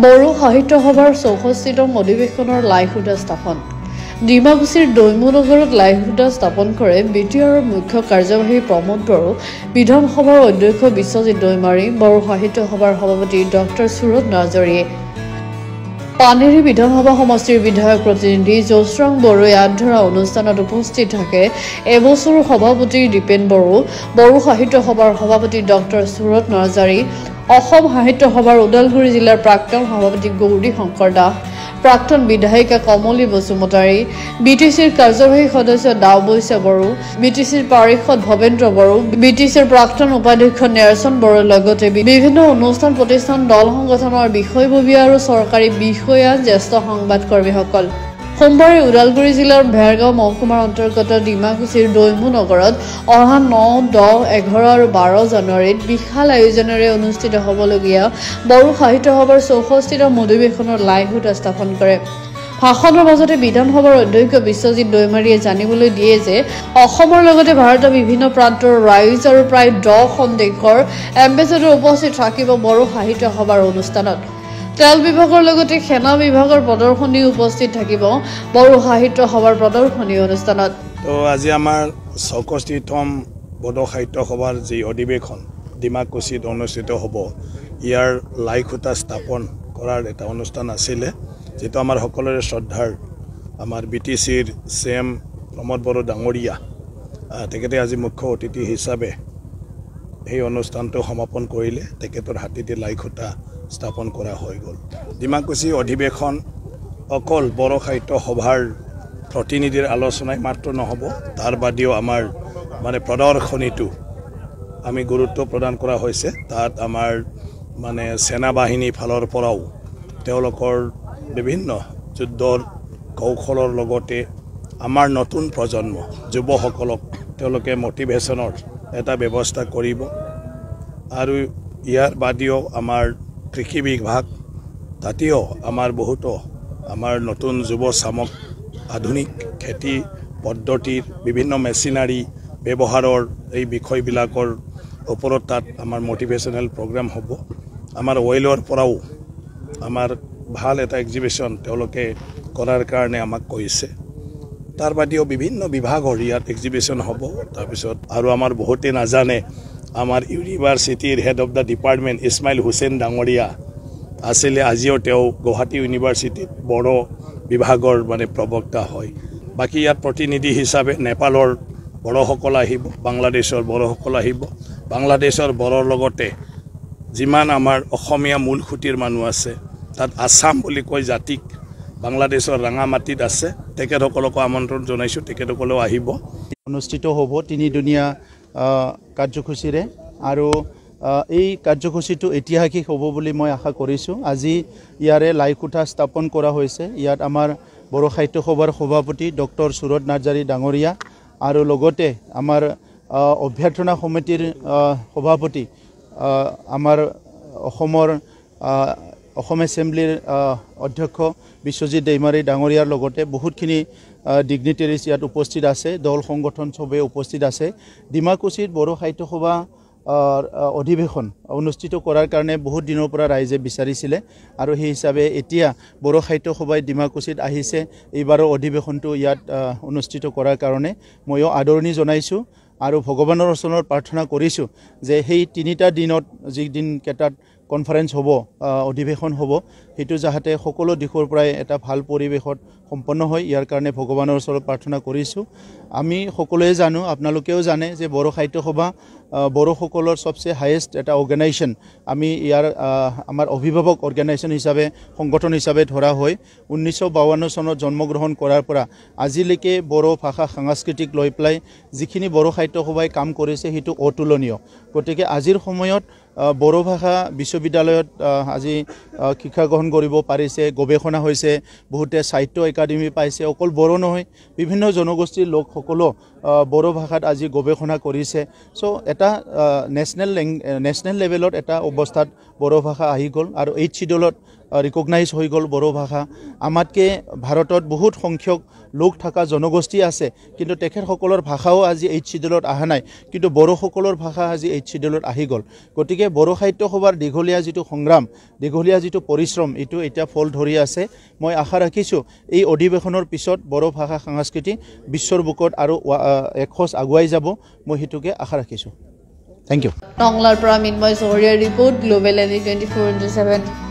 বড়ো সাহিত্য সভাৰ ৬৪তম অধিৱেশনৰ লাইহুদা স্থাপন ডিমাকুছিৰ দৈমনগৰত লাইহুদা স্থাপন কৰে বিটিআৰৰ মুখ্য কাৰ্যবাহী প্ৰমোদ বড়ো, বিধানসভাৰ অধ্যক্ষ বিশ্বজিৎ দৈমাৰী, বড়ো সাহিত্য সভাৰ সভাপতি ডক্টৰ সুৰজ নাৰ্জাৰীয়ে। পানেৰী বিধানসভা সমষ্টিৰ বিধায়ক প্ৰতিনিধি জোচৰাং বড়োৱে হাত ধৰা অনুষ্ঠানত উপস্থিত থাকে এবছৰৰ সভাপতি দীপেন বড়ো, বড়ো সাহিত্য সভাৰ সভাপতি ডক্টৰ সুৰজ নাৰ্জাৰী, অসম সাহিত্য সভাৰ ওদালগুৰি জিলাৰ প্ৰাক্তন সভাপতি গৌৰী শংকৰ দাস, প্ৰাক্তন বিধায়িকা কমলী বসুমতাৰী, বিটিচিৰ কাৰ্যবাহী সদস্য দাওবৈচা বড়ো, বিটিচিৰ পাৰিষদ ভৱেন্দ্ৰ বড়ো, বিটিচিৰ প্ৰাক্তন উপাধ্যক্ষ নেৰচন বড়োৰ লগতে বিভিন্ন অনুষ্ঠান প্ৰতিষ্ঠান দল সংগঠনৰ বিষয়ববীয়া আৰু চৰকাৰী বিষয়া জ্যেষ্ঠ সংবাদকৰ্মীসকল। সোমবাৰে ওদালগুৰি জিলাৰ ভেৰগাঁও মহকুমাৰ অন্তৰ্গত ডিমাকুছিৰ দৈমনগৰত অহা ৯, ১০, ১১ আৰু ১২ জানুৱাৰীত বিশাল আয়োজনেৰে অনুষ্ঠিত হ'বলগীয়া বড়ো সাহিত্য সভাৰ ৬৪তম অধিৱেশনৰ লাইহুদা স্থাপন কৰে। ভাষণৰ মাজতে বিধানসভাৰ অধ্যক্ষ বিশ্বজিৎ দৈমাৰীয়ে জানিবলৈ দিয়ে যে অসমৰ লগতে ভাৰতৰ বিভিন্ন প্ৰান্তৰ ৰাইজ আৰু প্ৰায় ১০খন দেশৰ এম্বেচেডৰ উপস্থিত থাকিব বড়ো সাহিত্য সভাৰ অনুষ্ঠানত। তেল বিভাগৰ লগতে সেনা বিভাগৰ প্ৰদৰ্শনী উপস্থিত থাকিব বড়ো সাহিত্য সভাৰ প্ৰদৰ্শনী অনুষ্ঠানত। তো আজি আমাৰ ৬৪তম বড়ো সাহিত্য সভাৰ যি অধিৱেশন ডিমাকুছিত অনুষ্ঠিত হ'ব, ইয়াৰ লাইহুদা স্থাপন কৰাৰ এটা অনুষ্ঠান আছিলে, যিটো আমাৰ সকলোৰে শ্ৰদ্ধাৰ আমাৰ বিটিচিৰ CM প্ৰমোদ বড়ো ডাঙৰীয়া, তেখেতে আজি মুখ্য অতিথি হিচাপে সেই অনুষ্ঠানটো সমাপন কৰিলে। তেখেতৰ হাতেদি লাইহুদা স্থাপন কৰা হৈ গ'ল। ডিমাকুছি অধিৱেশন অকল বড়ো সাহিত্য সভাৰ প্ৰতিনিধিৰ আলোচনাই মাত্ৰ নহ'ব, তাৰ বাদেও আমাৰ প্ৰদৰ্শনীটো আমি গুৰুত্ব প্ৰদান কৰা হৈছে। তাত আমাৰ সেনা বাহিনীৰ ফালৰ পৰাও তেওঁলোকৰ বিভিন্ন যুদ্ধৰ কৌশলৰ লগতে আমাৰ নতুন প্ৰজন্ম যুৱসকলক তেওঁলোকে মটিভেশ্যনৰ এটা ব্যৱস্থা কৰিব। আৰু ইয়াৰ বাদেও আমাৰ কৃষি বিভাগ, তাতেও আমাৰ বহুতো আমাৰ নতুন যুৱ চামক আধুনিক খেতি পদ্ধতিৰ বিভিন্ন মেচিনাৰী ব্যৱহাৰৰ এই বিষয়বিলাকৰ ওপৰত তাত আমাৰ মটিভেশ্যনেল প্ৰগ্ৰাম হ'ব। আমাৰ অইলৰ পৰাও আমাৰ ভাল এটা এক্সিবিশ্যন তেওঁলোকে কৰাৰ কাৰণে আমাক কৈছে। তাৰ বাদেও বিভিন্ন বিভাগৰ ইয়াত এক্সিবিশ্যন হ'ব। তাৰপিছত আৰু আমাৰ বহুতে নাজানে, আমাৰ ইউনিভাৰ্চিটিৰ head of the department Ismail Hussain ডাঙৰীয়া আছিলে, আজিও তেওঁ গুৱাহাটী ইউনিভাৰ্চিটিত বড়ো বিভাগৰ প্ৰবক্তা হয়। বাকী ইয়াত প্ৰতিনিধি হিচাপে নেপালৰ বড়োসকল আহিব, বাংলাদেশৰ বড়োসকল আহিব। বাংলাদেশৰ বড়োৰ লগতে যিমান আমাৰ অসমীয়া মূল খুঁটিৰ মানুহ আছে, তাত আছাম বুলি কয় জাতিক বাংলাদেশৰ ৰাঙামাটিত আছে, তেখেতসকলকো আমন্ত্ৰণ জনাইছোঁ, তেখেতসকলেও আহিব। অনুষ্ঠিত হ'ব 3দিনীয়া কাৰ্যসূচীৰে, আৰু এই কাৰ্যসূচীটো ঐতিহাসিক হ'ব বুলি মই আশা কৰিছোঁ। আজি ইয়াৰে লাইহুদা স্থাপন কৰা হৈছে। ইয়াত আমাৰ বড়ো সাহিত্য সভাৰ সভাপতি ডক্টৰ সুৰজ নাৰ্জাৰী ডাঙৰীয়া আৰু লগতে আমাৰ অভ্যৰ্থনা সমিতিৰ সভাপতি আমাৰ অসম এছেম্বলিৰ অধ্যক্ষ বিশ্বজিৎ দৈমাৰী ডাঙৰীয়াৰ লগতে বহুতখিনি ডিগনিটেৰিজ ইয়াত উপস্থিত আছে, দল সংগঠন চবে উপস্থিত আছে। ডিমাকুছিত বড়ো সাহিত্য সভা অধিৱেশন অনুষ্ঠিত কৰাৰ কাৰণে বহুত দিনৰ পৰা ৰাইজে বিচাৰিছিলে, আৰু সেই হিচাপে এতিয়া বড়ো সাহিত্য সভাই ডিমাকুছিত আহিছে। এইবাৰৰ অধিৱেশনটো ইয়াত অনুষ্ঠিত কৰাৰ কাৰণে ময়ো আদৰণি জনাইছোঁ আৰু ভগৱানৰ ওচৰত প্ৰাৰ্থনা কৰিছোঁ যে সেই 3টা দিনত যি দিনকেইটাত কনফাৰেন্স হ'ব, অধিৱেশন হ'ব, সেইটো যাতে সকলো দিশৰ পৰাই এটা ভাল পৰিৱেশত সম্পন্ন হয়, ইয়াৰ কাৰণে ভগৱানৰ ওচৰত প্ৰাৰ্থনা কৰিছোঁ। আমি সকলোৱে জানো, আপোনালোকেও জানে যে বড়ো সাহিত্য সভা বড়োসকলৰ সবচে হায়েষ্ট এটা অৰ্গেনাইজেশ্যন। আমি ইয়াৰ আমাৰ অভিভাৱক অৰ্গেনাইজেশ্যন হিচাপে, সংগঠন হিচাপে ধৰা হয়। 1952 চনত জন্মগ্ৰহণ কৰাৰ পৰা আজিলৈকে বড়ো ভাষা সাংস্কৃতিক লৈ পেলাই যিখিনি বড়ো সাহিত্য সভাই কাম কৰিছে সেইটো অতুলনীয়। গতিকে আজিৰ সময়ত বড়ো ভাষা বিশ্ববিদ্যালয়ত আজি শিক্ষা গ্ৰহণ কৰিব পাৰিছে, গৱেষণা হৈছে, বহুতে সাহিত্য একাডেমি পাইছে। অকল বড়ো নহয়, বিভিন্ন জনগোষ্ঠীৰ লোকসকলো বড়ো ভাষাত আজি গৱেষণা কৰিছে। চ' এটা নেশ্যনেল লেভেলত এটা অৱস্থাত বড়ো ভাষা আহি গ'ল, আৰু 8th শিডিউলত ৰিকগনাইজ হৈ গ'ল বড়ো ভাষা আমাতকৈ ভাৰতত বহুত সংখ্যক লোক থকা জনগোষ্ঠী আছে কিন্তু তেখেতসকলৰ ভাষাও আজি 8th শিডিউলত অহা নাই কিন্তু বড়োসকলৰ ভাষা আজি 8th শিডিউলত আহি গ'ল গতিকে বড়ো সাহিত্য সভাৰ দীঘলীয়া যিটো সংগ্ৰাম দীঘলীয়া যিটো পৰিশ্ৰম এইটো এতিয়া ফল ধৰি আছে মই আশা ৰাখিছোঁ এই অধিৱেশনৰ পিছত বড়ো ভাষা সংস্কৃতি বিশ্বৰ বুকত আৰু এখোজ আগুৱাই যাব মই সেইটোকে আশা ৰাখিছোঁ থেংক ইউ টংলাৰ পৰা মিন্ময় চহৰীয়াৰ ৰিপৰ্ট গ্লোবেল এনি 24/7